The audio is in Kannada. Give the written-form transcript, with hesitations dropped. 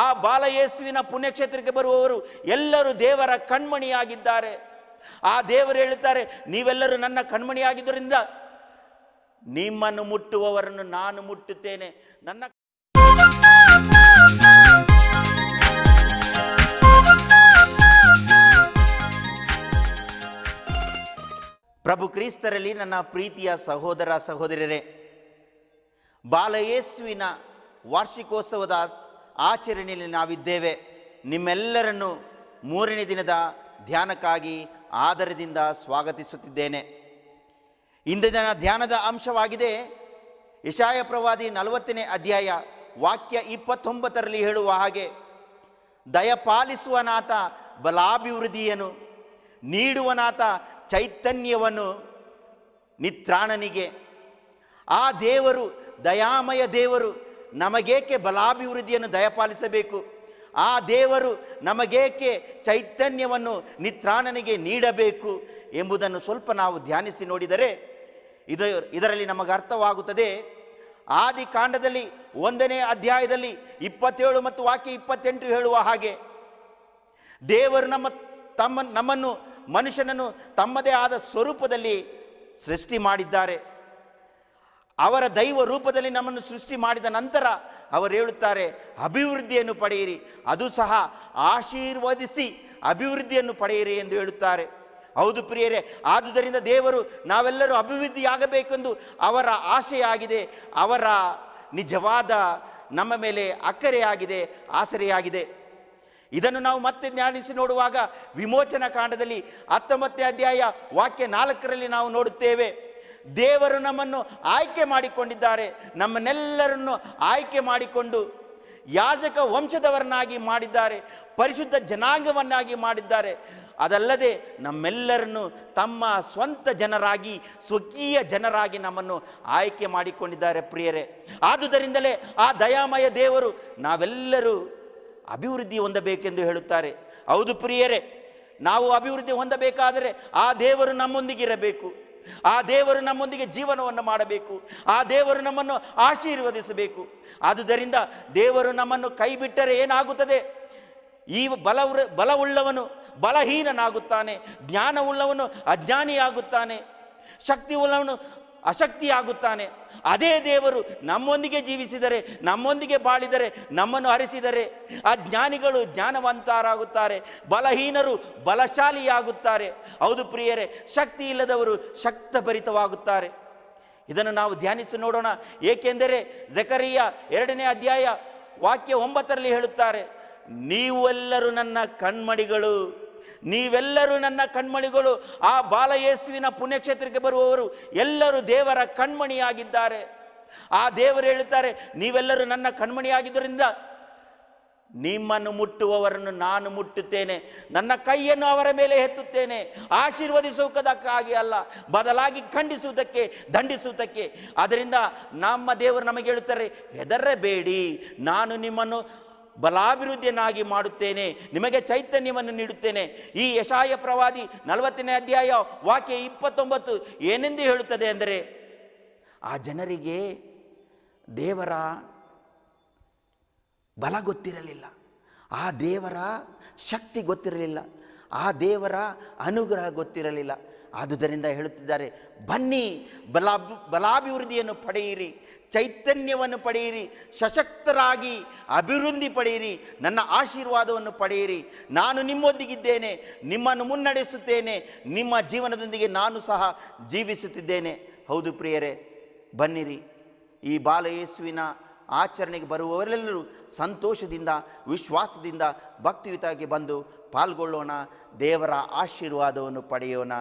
ಆ ಬಾಲಯೇಸುವಿನ ಪುಣ್ಯಕ್ಷೇತ್ರಕ್ಕೆ ಬರುವವರು ಎಲ್ಲರೂ ದೇವರ ಕಣ್ಮಣಿಯಾಗಿದ್ದಾರೆ. ಆ ದೇವರು ಹೇಳುತ್ತಾರೆ, ನೀವೆಲ್ಲರೂ ನನ್ನ ಕಣ್ಮಣಿಯಾಗಿದ್ದರಿಂದ ನಿಮ್ಮನ್ನು ಮುಟ್ಟುವವರನ್ನು ನಾನು ಮುಟ್ಟುತ್ತೇನೆ. ನನ್ನ ಪ್ರಭು ಕ್ರಿಸ್ತರಲ್ಲಿ ನನ್ನ ಪ್ರೀತಿಯ ಸಹೋದರ ಸಹೋದರರೇ, ಬಾಲಯೇಸುವಿನ ವಾರ್ಷಿಕೋತ್ಸವದ ಆಚರಣೆಯಲ್ಲಿ ನಾವಿದ್ದೇವೆ. ನಿಮ್ಮೆಲ್ಲರನ್ನು 3ನೇ ದಿನದ ಧ್ಯಾನಕ್ಕಾಗಿ ಆದರದಿಂದ ಸ್ವಾಗತಿಸುತ್ತಿದ್ದೇನೆ. ಇಂದಿನ ಧ್ಯಾನದ ಅಂಶವಾಗಿದೆ ಯೆಶಾಯ ಪ್ರವಾದಿ 40ನೇ ಅಧ್ಯಾಯ ವಾಕ್ಯ 29ರಲ್ಲಿ ಹೇಳುವ ಹಾಗೆ, ದಯಪಾಲಿಸುವನಾತ ಬಲಾಭಿವೃದ್ಧಿಯನ್ನು, ನೀಡುವನಾತ ಚೈತನ್ಯವನ್ನು ನಿತ್ರಾಣನಿಗೆ. ಆ ದೇವರು ದಯಾಮಯ ದೇವರು ನಮಗೇಕೆ ಬಲಾಭಿವೃದ್ಧಿಯನ್ನು ದಯಪಾಲಿಸಬೇಕು? ಆ ದೇವರು ನಮಗೇಕೆ ಚೈತನ್ಯವನ್ನು ನಿತ್ರಾಣನಿಗೆ ನೀಡಬೇಕು ಎಂಬುದನ್ನು ಸ್ವಲ್ಪ ನಾವು ಧ್ಯಾನಿಸಿ ನೋಡಿದರೆ ಇದರಲ್ಲಿ ನಮಗೆ ಅರ್ಥವಾಗುತ್ತದೆ. ಆದಿಕಾಂಡದಲ್ಲಿ 1ನೇ ಅಧ್ಯಾಯದಲ್ಲಿ 27 ಮತ್ತು ವಾಕ್ಯ 28 ಹೇಳುವ ಹಾಗೆ, ದೇವರು ನಮ್ಮನ್ನು ಮನುಷ್ಯನನ್ನು ತಮ್ಮದೇ ಆದ ಸ್ವರೂಪದಲ್ಲಿ ಸೃಷ್ಟಿ ಮಾಡಿದ್ದಾರೆ. ಅವರ ದೈವ ರೂಪದಲ್ಲಿ ನಮ್ಮನ್ನು ಸೃಷ್ಟಿ ಮಾಡಿದ ನಂತರ ಅವರು ಹೇಳುತ್ತಾರೆ, ಅಭಿವೃದ್ಧಿಯನ್ನು ಪಡೆಯಿರಿ, ಅದು ಸಹ ಆಶೀರ್ವದಿಸಿ ಅಭಿವೃದ್ಧಿಯನ್ನು ಪಡೆಯಿರಿ ಎಂದು ಹೇಳುತ್ತಾರೆ. ಹೌದು ಪ್ರಿಯರೇ, ಆದುದರಿಂದ ದೇವರು ನಾವೆಲ್ಲರೂ ಅಭಿವೃದ್ಧಿಯಾಗಬೇಕೆಂದು ಅವರ ಆಶೆಯಾಗಿದೆ. ಅವರ ನಿಜವಾದ ನಮ್ಮ ಮೇಲೆ ಅಕ್ಕರೆಯಾಗಿದೆ, ಆಸರೆಯಾಗಿದೆ. ಇದನ್ನು ನಾವು ಮತ್ತೆ ಧ್ಯಾನಿಸಿ ನೋಡುವಾಗ ವಿಮೋಚನಾ ಕಾಂಡದಲ್ಲಿ 19ನೇ ಅಧ್ಯಾಯ ವಾಕ್ಯ 4ರಲ್ಲಿ ನಾವು ನೋಡುತ್ತೇವೆ, ದೇವರು ನಮ್ಮನ್ನು ಆಯ್ಕೆ ಮಾಡಿಕೊಂಡಿದ್ದಾರೆ. ನಮ್ಮನ್ನೆಲ್ಲರನ್ನು ಆಯ್ಕೆ ಮಾಡಿಕೊಂಡು ಯಾಜಕ ವಂಶದವರನ್ನಾಗಿ ಮಾಡಿದ್ದಾರೆ, ಪರಿಶುದ್ಧ ಜನಾಂಗವನ್ನಾಗಿ ಮಾಡಿದ್ದಾರೆ. ಅದಲ್ಲದೆ ನಮ್ಮೆಲ್ಲರನ್ನು ತಮ್ಮ ಸ್ವಂತ ಜನರಾಗಿ, ಸ್ವಕೀಯ ಜನರಾಗಿ ನಮ್ಮನ್ನು ಆಯ್ಕೆ ಮಾಡಿಕೊಂಡಿದ್ದಾರೆ ಪ್ರಿಯರೇ. ಆದುದರಿಂದಲೇ ಆ ದಯಾಮಯ ದೇವರು ನಾವೆಲ್ಲರೂ ಅಭಿವೃದ್ಧಿ ಹೊಂದಬೇಕೆಂದು ಹೇಳುತ್ತಾರೆ. ಹೌದು ಪ್ರಿಯರೇ, ನಾವು ಅಭಿವೃದ್ಧಿ ಹೊಂದಬೇಕಾದರೆ ಆ ದೇವರು ನಮ್ಮೊಂದಿಗಿರಬೇಕು, ಆ ದೇವರು ನಮ್ಮೊಂದಿಗೆ ಜೀವನವನ್ನು ಮಾಡಬೇಕು, ಆ ದೇವರು ನಮ್ಮನ್ನು ಆಶೀರ್ವದಿಸಬೇಕು. ಆದುದರಿಂದ ದೇವರು ನಮ್ಮನ್ನು ಕೈ ಬಿಟ್ಟರೆ ಏನಾಗುತ್ತದೆ? ಈ ಬಲವುಳ್ಳವನು ಬಲಹೀನನಾಗುತ್ತಾನೆ, ಜ್ಞಾನವುಳ್ಳವನು ಅಜ್ಞಾನಿಯಾಗುತ್ತಾನೆ, ಶಕ್ತಿಯುಳ್ಳವನು ಅಶಕ್ತಿಯಾಗುತ್ತಾನೆ. ಅದೇ ದೇವರು ನಮ್ಮೊಂದಿಗೆ ಜೀವಿಸಿದರೆ, ನಮ್ಮೊಂದಿಗೆ ಬಾಳಿದರೆ, ನಮ್ಮನ್ನು ಹರಿಸಿದರೆ ಅಜ್ಞಾನಿಗಳು ಜ್ಞಾನವಂತರಾಗುತ್ತಾರೆ, ಬಲಹೀನರು ಬಲಶಾಲಿಯಾಗುತ್ತಾರೆ. ಹೌದು ಪ್ರಿಯರೇ, ಶಕ್ತಿ ಇಲ್ಲದವರು ಶಕ್ತಭರಿತವಾಗುತ್ತಾರೆ. ಇದನ್ನು ನಾವು ಧ್ಯಾನಿಸಿ ನೋಡೋಣ. ಏಕೆಂದರೆ ಜಕರಿಯ 2ನೇ ಅಧ್ಯಾಯ ವಾಕ್ಯ 9ರಲ್ಲಿ ಹೇಳುತ್ತಾರೆ, ನೀವೆಲ್ಲರೂ ನನ್ನ ಕಣ್ಮಣಿಗಳು, ನೀವೆಲ್ಲರೂ ನನ್ನ ಕಣ್ಮಣಿಗಳು. ಆ ಬಾಲಯೇಸುವಿನ ಪುಣ್ಯಕ್ಷೇತ್ರಕ್ಕೆ ಬರುವವರು ಎಲ್ಲರೂ ದೇವರ ಕಣ್ಮಣಿಯಾಗಿದ್ದಾರೆ. ಆ ದೇವರು ಹೇಳುತ್ತಾರೆ, ನೀವೆಲ್ಲರೂ ನನ್ನ ಕಣ್ಮಣಿಯಾಗಿದ್ದರಿಂದ ನಿಮ್ಮನ್ನು ಮುಟ್ಟುವವರನ್ನು ನಾನು ಮುಟ್ಟುತ್ತೇನೆ, ನನ್ನ ಕೈಯನ್ನು ಅವರ ಮೇಲೆ ಎತ್ತುತ್ತೇನೆ. ಆಶೀರ್ವದಿಸುವುದಕ್ಕಾಗಿ ಅಲ್ಲ, ಬದಲಾಗಿ ಖಂಡಿಸುವುದಕ್ಕೆ, ದಂಡಿಸುವುದಕ್ಕೆ. ಅದರಿಂದ ನಮ್ಮ ದೇವರು ನಮಗೆ ಹೇಳುತ್ತಾರೆ, ಹೆದರಬೇಡಿ, ನಾನು ನಿಮ್ಮನ್ನು ಬಲಾಭಿವೃದ್ಧಿಯನ್ನಾಗಿ ಮಾಡುತ್ತೇನೆ, ನಿಮಗೆ ಚೈತನ್ಯವನ್ನು ನೀಡುತ್ತೇನೆ. ಈ ಯೆಶಾಯ ಪ್ರವಾದಿ 40ನೇ ಅಧ್ಯಾಯ ವಾಕ್ಯ 29 ಏನೆಂದು ಹೇಳುತ್ತದೆ ಅಂದರೆ, ಆ ಜನರಿಗೆ ದೇವರ ಬಲ ಗೊತ್ತಿರಲಿಲ್ಲ, ಆ ದೇವರ ಶಕ್ತಿ ಗೊತ್ತಿರಲಿಲ್ಲ, ಆ ದೇವರ ಅನುಗ್ರಹ ಗೊತ್ತಿರಲಿಲ್ಲ. ಆದುದರಿಂದ ಹೇಳುತ್ತಿದ್ದಾರೆ, ಬನ್ನಿ, ಬಲಾಭಿವೃದ್ಧಿಯನ್ನು ಪಡೆಯಿರಿ, ಚೈತನ್ಯವನ್ನು ಪಡೆಯಿರಿ, ಸಶಕ್ತರಾಗಿ ಅಭಿವೃದ್ಧಿ ಪಡೆಯಿರಿ, ನನ್ನ ಆಶೀರ್ವಾದವನ್ನು ಪಡೆಯಿರಿ. ನಾನು ನಿಮ್ಮೊಂದಿಗಿದ್ದೇನೆ, ನಿಮ್ಮನ್ನು ಮುನ್ನಡೆಸುತ್ತೇನೆ, ನಿಮ್ಮ ಜೀವನದೊಂದಿಗೆ ನಾನು ಸಹ ಜೀವಿಸುತ್ತಿದ್ದೇನೆ. ಹೌದು ಪ್ರಿಯರೇ, ಬನ್ನಿರಿ, ಈ ಬಾಲಯೇಸುವಿನ ಆಚರಣೆಗೆ ಬರುವವರೆಲ್ಲರೂ ಸಂತೋಷದಿಂದ, ವಿಶ್ವಾಸದಿಂದ, ಭಕ್ತಿಯುತವಾಗಿ ಬಂದು ಪಾಲ್ಗೊಳ್ಳೋಣ, ದೇವರ ಆಶೀರ್ವಾದವನ್ನು ಪಡೆಯೋಣ.